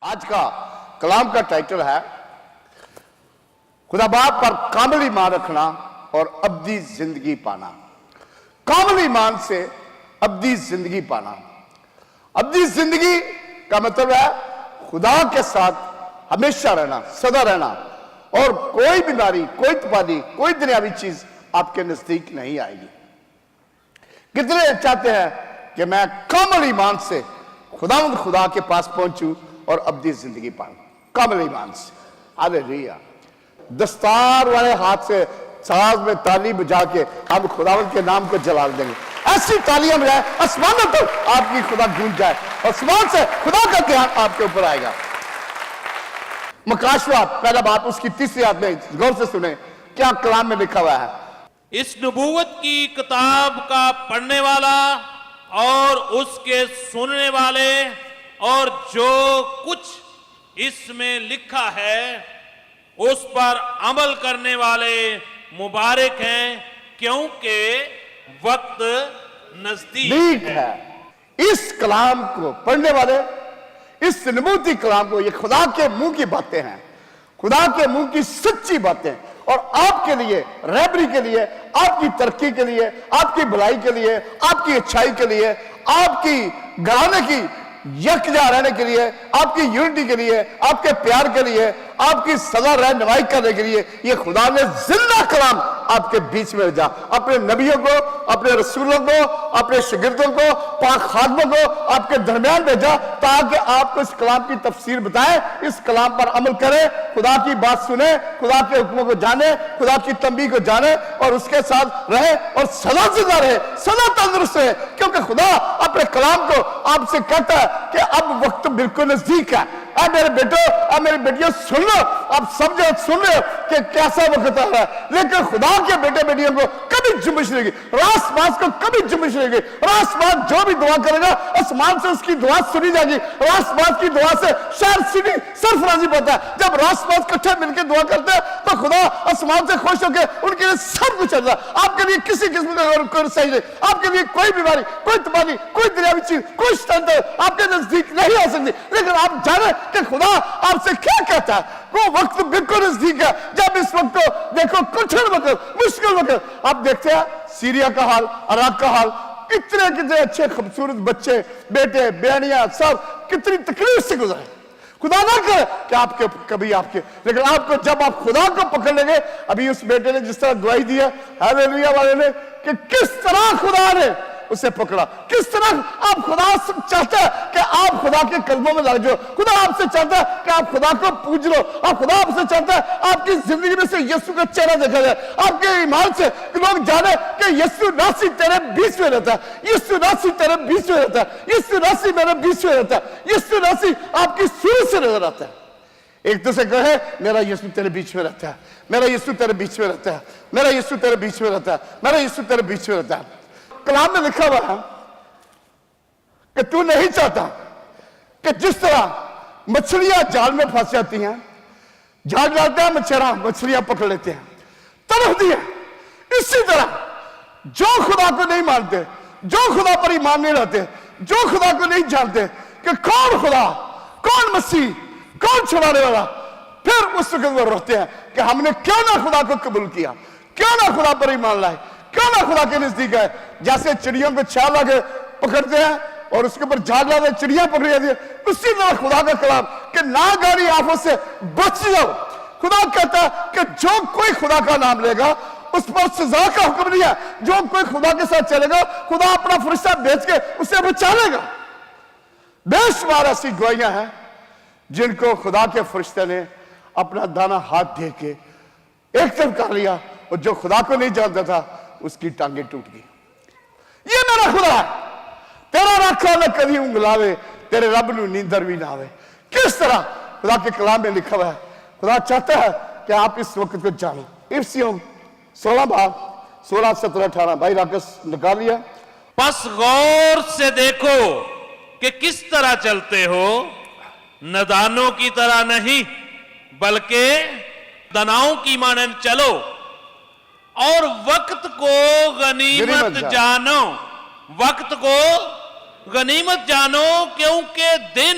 आज का कलाम का टाइटल है खुदा बाप पर कामिल ईमान रखना और अब्दी जिंदगी पाना। कामिल ईमान से अब्दी जिंदगी पाना। अब्दी जिंदगी का मतलब है खुदा के साथ हमेशा रहना, सदा रहना, और कोई बीमारी, कोई तबाही, कोई दुनियावी चीज आपके नजदीक नहीं आएगी। कितने चाहते हैं कि मैं कामिल ईमान से खुदा के पास पहुंचूं और अब्दी जिंदगी पाऊं, कामिल ईमान से। हालेलुया। दस्तार वाले हाथ से साज में ताली बजा के हम खुदावंद के नाम को जलाल देंगे। ऐसी तालियां बजाए आसमानों तक आपकी खुदा गूंज जाए, आसमान से खुदा का ध्यान आपके ऊपर आएगा। मकाशवा पहला बाप उसकी 30वीं आयत में गौर से सुने क्या कलाम में लिखा हुआ है। इस नबूवत की किताब का पढ़ने वाला और उसके सुनने वाले और जो कुछ इसमें लिखा है उस पर अमल करने वाले मुबारक हैं, क्योंकि वक्त नजदीक है। इस कलाम को पढ़ने वाले, इस नबूवती कलाम को, ये खुदा के मुंह की बातें हैं, खुदा के मुंह की सच्ची बातें, और आपके लिए, रहबरी के लिए, आपकी तरक्की के लिए, आपकी भलाई के लिए, आपकी अच्छाई के लिए, आपकी घराने की यकजा रहने के लिए, आपकी यूनिटी के लिए, आपके प्यार के लिए, आपकी सदा रहनुमाई करने के लिए ये खुदा ने जिंदा कलाम आपके बीच में भेजा। अपने नबियों को, अपने रसूलों को, अपने शागिर्दों को, पाक खादमों को आपके दरमियान भेजा ताकि आपको इस कलाम की तफसीर बताएं, इस कलाम पर अमल करें, खुदा की बात सुने, खुदा के हुक्मों को जाने, खुदा की तंबीह को जाने और उसके साथ रहे और सदा जिंदा रहे, सदा तंदुरुस्त रहे, क्योंकि खुदा अपने कलाम को आपसे कहता है कि अब वक्त बिल्कुल नजदीक है। अब मेरे बेटो, अब मेरी बेटियों सुन लो, अब समझो, सुन लो कि कैसा वक्त आ रहा है। लेकिन खुदा के बेटे बेटियों को कभी जुम्बिश रहेगी, रास बास को कभी जुम्बिश रहेगी। रास बास जो भी दुआ करेगा आसमान से उसकी दुआ सुनी जाएगी। रास बास की दुआ से शायद सीधी सरफराजी पाता है। जब रास बास इकट्ठे मिलकर दुआ करते हैं तो खुदा आसमान से खुश होकर उनके लिए सब कुछ चल रहा है। आपके लिए किसी किस्म का सही नहीं, आपके लिए कोई बीमारी, कोई तबाही, कोई दुनियावी चीज, कोई स्टैंडर्ड आपके नजदीक नहीं आ सकती। लेकिन आप जाने कि खुदा आपसे क्या कहता है। वो वक्त बिल्कुल नजदीक है जब इस वक्त को देखो, कठिन वक्त, मुश्किल वक्त। आप देखते हैं सीरिया का हाल, इराक का हाल, कितने कितने अच्छे खूबसूरत बच्चे, बेटे, बेटियां सब कितनी तकलीफ से गुजरे। खुदा ना करे कि आपके कभी आपके, लेकिन आपको जब आप खुदा को पकड़ लेंगे, अभी उस बेटे ने जिस तरह गवाही दी है हालेलुया वाले ने, कि किस तरह खुदा ने उसे पकड़ा, किस तरह आप खुदा से चाहता है कि आप खुदा के कदमों में लग जाओ। खुदा आपसे चाहता है कि आप खुदा को पूज लो, और खुदा आपसे चाहता है आपकी जिंदगी में से यीशु का चेहरा देखा जाए, आपके ईमान से लोग जाने कि यीशु नासी तेरे बीच में रहता है, यीशु नासी तेरे बीच में रहता है, यीशु नासी मेरे बीच में रहता है, यीशु नासी आपकी शुरू से नजर आता है। एक दूसरे कहे मेरा यीशु तेरे बीच में रहता है, मेरा यीशु तेरे बीच में रहता है, मेरा यीशु तेरे बीच में रहता है, मेरा यीशु तेरे बीच में रहता है। कलाम में लिखा हुआ है कि तू नहीं चाहता कि जिस तरह मछलियां जाल में फंस जाती हैं, जाल डालते हैं मछलियां पकड़ लेते हैं, तरफ दिए, इसी तरह जो खुदा को नहीं मानते, जो खुदा पर ईमान नहीं रखते, जो खुदा को नहीं जानते कि कौन खुदा, कौन मसीह, कौन छुड़ाने वाला, फिर उस वक्त वो रोते हैं कि हमने क्यों ना खुदा को कबूल किया, क्यों ना खुदा पर ईमान लाए, क्यों ना खुदा के नजदीक है। जैसे चिड़ियों को छाल लगे पकड़ते हैं और उसके ऊपर झाग लाते चिड़िया पकड़ी जाती है, उसी तरह खुदा का कलाम कि नागारी आंखों से बच जाओ। खुदा कहता है कि जो कोई खुदा का नाम लेगा उस पर सजा का हुक्म नहीं है। जो कोई खुदा के साथ चलेगा खुदा अपना फरिश्ता भेज के उसे बचा लेगा। बेशुमार ऐसी गवाहियां हैं जिनको खुदा के फरिश्ते ने अपना दाना हाथ दे के एक तरफ कर लिया, और जो खुदा को नहीं जानता था उसकी टांगे टूट गई। ये मेरा खुदा है, तेरा रखा न कभी उंगलावे, तेरे रब नू नींदर भी ना आवे। किस तरह खुदा के कलाम में लिखा हुआ है। खुदा चाहता है कि आप इस वक्त को जानो। इफ्सियों 16 बाब 16, 17, 18 भाई राकस निकाल लिया। बस गौर से देखो कि किस तरह चलते हो, नदानों की तरह नहीं बल्कि दनाओं की मानन चलो, और वक्त को गनीमत जानो, वक्त को गनीमत जानो, क्योंकि दिन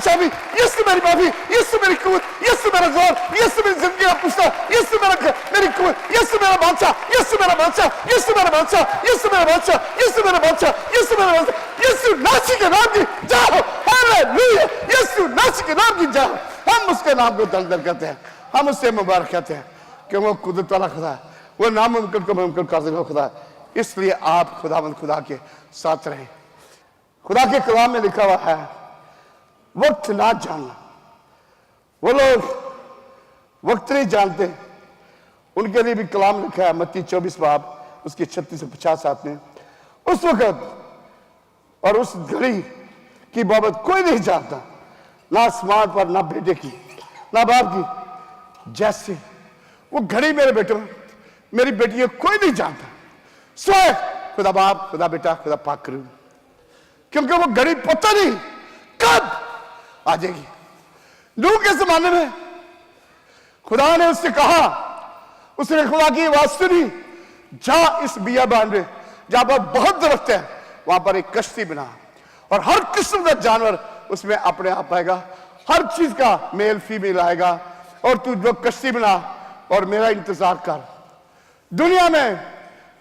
शाफी, यीशु मेरी माफी, यीशु मेरी कुवत, यीशु मेरा जोर, यीशु मेरी जिंदगी का पुष्टा, यीशु मेरी कुवत, यीशु मेरा बादशाह, यीशु मेरा बादशाह, यीशु मेरा बादशाह, यीशु मेरा बादशाह, यीशु मेरा बादशाह, यीशु मेरा बादशाह, यीशु नासी के नाम की जाओ, हालेलुया, यीशु नासी के नाम की जाओ। हम उसके नाम को दलदल करते हैं, हम उससे मुबारक कहते हैं कि वो कुदरत वाला खुदा है, वो नामुमकिन को मुमकिन कर देने वाला खुदा है। इसलिए आप खुदावंद खुदा के साथ रहें। खुदा के कलाम में लिखा हुआ है वक्त ना जानना। वो लोग वक्त नहीं जानते, उनके लिए भी कलाम लिखा है मत्ती 24 बाब उसके 36 से 50 में। उस वक्त और उस घड़ी की बाबत कोई नहीं जानता, ना आसमान पर, ना बेटे की, ना बाप की। जैसे वो घड़ी मेरे बेटों, मेरी बेटी कोई नहीं जानता, स्वयं खुदा बाप, खुदा बेटा, खुदा पाक करूं, क्योंकि वो घड़ी पता नहीं कब आ जाएगी। नूह के जमाने में खुदा ने उससे कहा, उसने खुदा की आवाज सुनी, जा इस बियाबान में जहां पर बहुत दरख्त है वहां पर एक कश्ती बना और हर किस्म का जानवर उसमें अपने आप आएगा, हर चीज का मेल फीमेल आएगा, और तू जो कश्ती बना और मेरा इंतजार कर। दुनिया में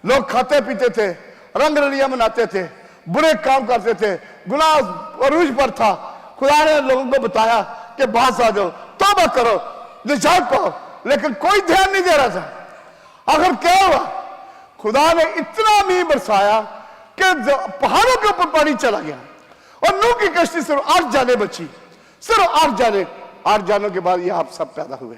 लोग खाते पीते थे, रंग रलियां मनाते थे, बुरे काम करते थे, गुनाह अरूज पर था। खुदा ने लोगों को बताया कि बाहर आ जाओ, तौबा करो, निजात पाओ, लेकिन कोई ध्यान नहीं दे रहा था। आखिर क्या हुआ? खुदा ने इतना मींह बरसाया कि पहाड़ों के ऊपर पानी चला गया और नूह की कश्ती सिर्फ 8 जाने बची, सिर्फ 8 जाने। 8 जानों के बाद ये आप सब पैदा हुए।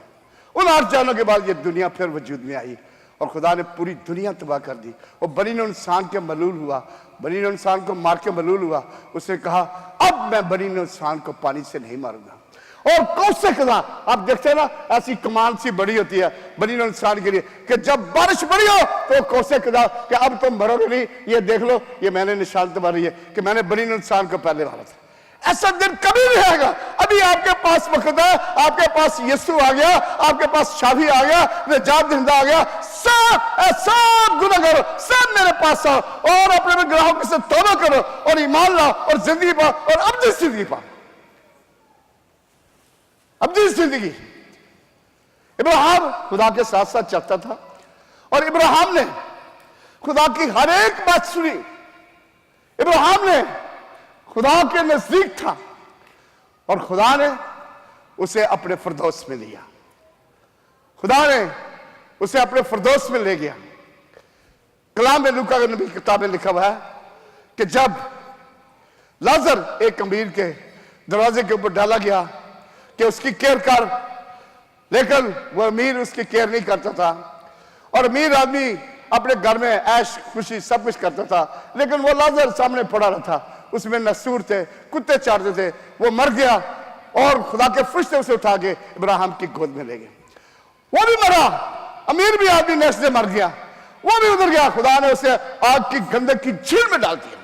उन 8 जानों के बाद ये दुनिया फिर वजूद में आई और खुदा ने पूरी दुनिया तबाह कर दी। और बनी ने इंसान के मलूल हुआ, बनी ने इंसान को मार के मलूल हुआ। उसने कहा अब मैं बनी ने इंसान को पानी से नहीं मारूंगा। और कौन से खुदा, आप देखते हैं ना, ऐसी कमान सी बड़ी होती है बनी ने इंसान के लिए कि जब बारिश बड़ी हो तो कौन से खुदा कि अब तुम मरोगे नहीं, ये देख लो, ये मैंने निशान तुम्हारा है कि मैंने बनी ने इंसान को पहले मारा था। ऐसा दिन कभी नहीं आएगा। अभी आपके पास वक्त है, आपके पास यीशु आ गया, आपके पास शाफी आ गया, निजात दहिंदा आ गया। सब गुनाहगार सब मेरे पास आओ और अपने ग्राहकों से तौबा करो और ईमान लाओ और जिंदगी पाओ और अब्दी जिंदगी पाओ, अब्दी जिंदगी। इब्राहिम खुदा के साथ साथ चलता था और इब्राहिम ने खुदा की हर एक बात सुनी। इब्राहिम ने खुदा के नजदीक था और खुदा ने उसे अपने फिरदौस में लिया। खुदा ने उसे अपने फिरदौस में ले गया। कलाम में लूका नबी की किताब में लिखा हुआ है कि जब लाजर एक अमीर के दरवाजे के ऊपर डाला गया कि उसकी केयर कर, लेकिन वह अमीर उसकी केयर नहीं करता था और अमीर आदमी अपने घर में ऐश खुशी सब कुछ करता था, लेकिन वो लाजर सामने पड़ा रहा था, उसमें नसूर थे, कुत्ते चाटते थे। वो मर गया और खुदा के फरिश्ते उसे उठा के इब्राहिम की गोद में ले गए। वो भी मरा, अमीर भी आदमी नेश से मर गया, वो भी उधर गया। खुदा ने उसे आग की गंधक की झील में डाल दिया।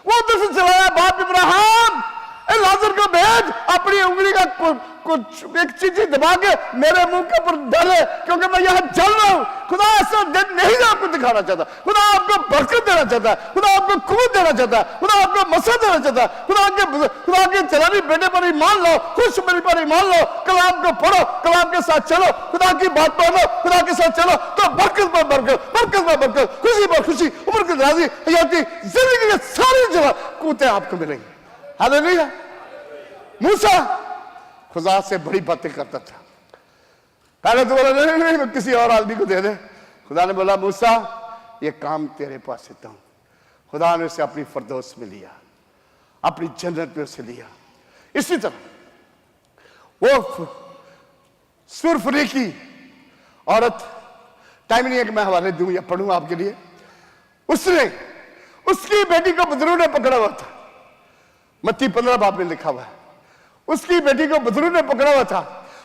वो उधर से चलाया, बाप इब्राहिम लाजर को भेज, अपनी उंगली का कुछ एक चीज दबा के मेरे मुंह के ऊपर डाले, क्योंकि मैं यहां जल रहा हूं। खुदा ऐसा दिन नहीं आपको दिखाना चाहता, खुदा आपको बरकत देना चाहता है, खुदा आपको कुवत देना चाहता है, खुदा आपको मसद देना चाहता है। खुदा के चलानी बेटे पर ईमान लो, खुशबरी पर ईमान लो, कलाम को पढ़ो, कलाम के साथ चलो, खुदा की बात मानो, खुदा के साथ चलो तो बरकत पर बरकत, बरकत पर बरकत, खुशी पर खुशी, उम्र की राजी, हयाती, जिंदगी के सारी जगह कुतें आपको मिलेंगे। हालेलुया। मूसा खुदा से बड़ी बातें करता था। पहले तो बोला नहीं मैं किसी और आदमी को दे दे। खुदा ने बोला मूसा ये काम तेरे पास देता हूं। खुदा ने उसे अपनी फिरदौस में लिया, अपनी जन्नत में उसे लिया। इसी तरह वो सुरफरी की औरत, टाइम नहीं है कि मैं हवाले दूं या पढ़ूं आपके लिए, उसने उसकी बेटी को बदरू ने पकड़ा हुआ था। मत्ती 15 बाब में लिखा हुआ है, उसकी बेटी को बदरू ने पकड़ा हुआ था।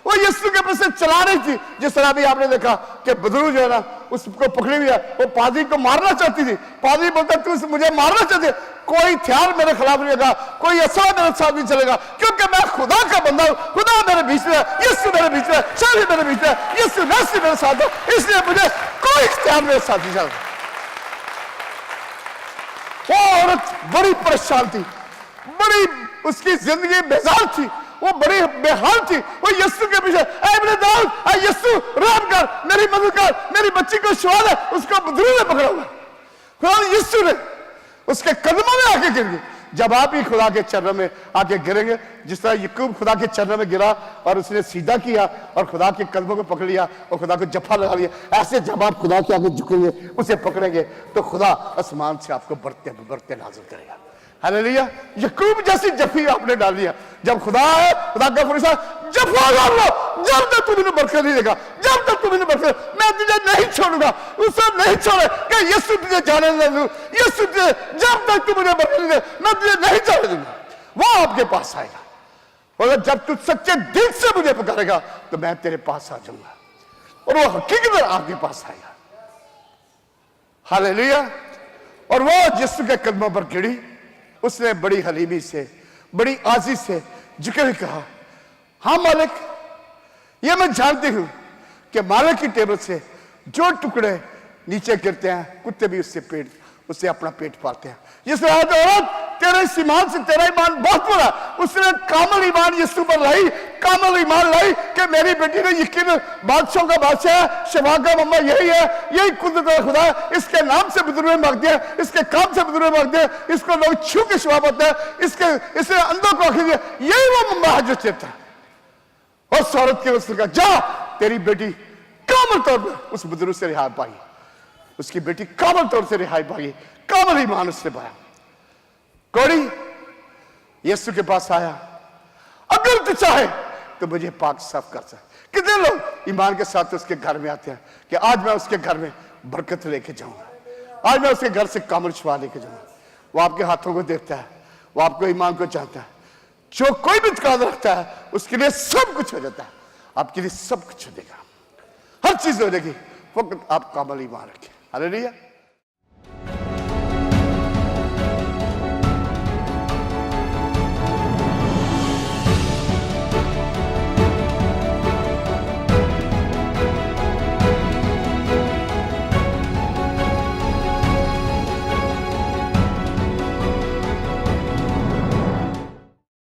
वो यीशु के पास चला रही थी। जिस तरह भी आपने देखा कि बदरू जो है ना उसको पकड़ी हुई है, वो पादरी को मारना चाहती थी। पादरी बोलता तू मुझे मारना चाहती, कोई हथियार मेरे खिलाफ नहीं होगा, कोई असला मेरे साथ नहीं चलेगा, क्योंकि मैं खुदा का बंदा हूं। खुदा मेरे बीच में है, यीशु मेरे बीच में, शादी मेरे बीच में, यीशु नासी मेरे साथ है, इसलिए मुझे कोई हथियार मेरे साथ नहीं चलेगा। वो औरत बड़ी परेशान थी, बड़ी उसकी जिंदगी बेजार थी वो बड़ी बेहाल थी, वो यीशु के पीछे, ऐ इब्ने दाऊद, ऐ यीशु रहम कर, मेरी मदद कर, मेरी बच्ची को शिफा दे। उसको बदरू ने पकड़ा हुआ, खुदा यीशु ने उसके कदमों में आके गिर गई। जब आप ही खुदा के चरणों में आके गिरेंगे, जिस तरह याकूब खुदा के चरणों में गिरा और उसने सीधा किया और खुदा के कदमों को पकड़ लिया और खुदा को जफा लगा लिया, ऐसे जब आप खुदा के आगे झुकेंगे, उसे पकड़ेंगे, तो खुदा आसमान से आपको बढ़ते बढ़ते नाज़िल करेगा। हालेलुया। याकूब जैसी जफी आपने डाल दिया। जब खुदा है, खुदा का फरिश्ता, जफा डाल लो, जब तक तुम इन्हें बरकत नहीं देगा, जब तक तुम इन्हें बरकत, मैं तुझे नहीं छोड़ूंगा, उसे नहीं छोड़े कि यीशु तुझे जाने न दूं, यीशु तुझे, जब तक तुम इन्हें बरकत नहीं दे, मैं तुझे नहीं जाने दूंगा। वो आपके पास आएगा, और जब तू सच्चे दिल से मुझे पुकारेगा तो मैं तेरे पास आ जाऊंगा, और वो हकीकत आपके पास आएगा। हालेलुया। और वो यीशु के कदमों पर गिरी, उसने बड़ी हलीमी से, बड़ी आजी से झुके कहा, हाँ मालिक, ये मैं जानती हूं कि मालिक की टेबल से जो टुकड़े नीचे गिरते हैं, कुत्ते भी उससे अपना पेट पालते हैं। जिस औरत, तेरे इस ईमान से तेरा ईमान बहुत बड़ा, उसने कामल ईमान यीशु पर लाई, कामल ईमान लाई कि मेरी बेटी ने यकीन बादशाह का बादशाह है, शफा का मम्मा यही है, यही कुदरत का खुदा है, इसके नाम से बुजुर्ग मांगते हैं, इसके काम से बुजुर्ग मांगते हैं, इसको लोग छू के शफा पाते हैं, इसने अंधों को आंखें दिया, यही वो मम्मा है जो चेता है। और उस औरत के उसने कहा, जा, तेरी बेटी कामल तौर पर उस बुजुर्ग से रिहाई पाई, उसकी बेटी कामल तौर से रिहाई पाई, कामल ईमान उसने पाया। कोड़ी यीशु के पास आया, अगर तू चाहे तो मुझे पाक साफ कर सकता। कितने लोग ईमान के साथ उसके घर में आते हैं कि आज मैं उसके घर में बरकत लेके जाऊंगा, आज मैं उसके घर से कामल शिफा लेके जाऊंगा। वो आपके हाथों को देखता है, वो आपको ईमान को चाहता है। जो कोई भी तकाज़ा रखता है उसके लिए सब कुछ हो जाता है, आपके लिए सब कुछ हो देगा, हर चीज हो जाएगी, वक्त आप कामल ईमान रखें। हालेलुया।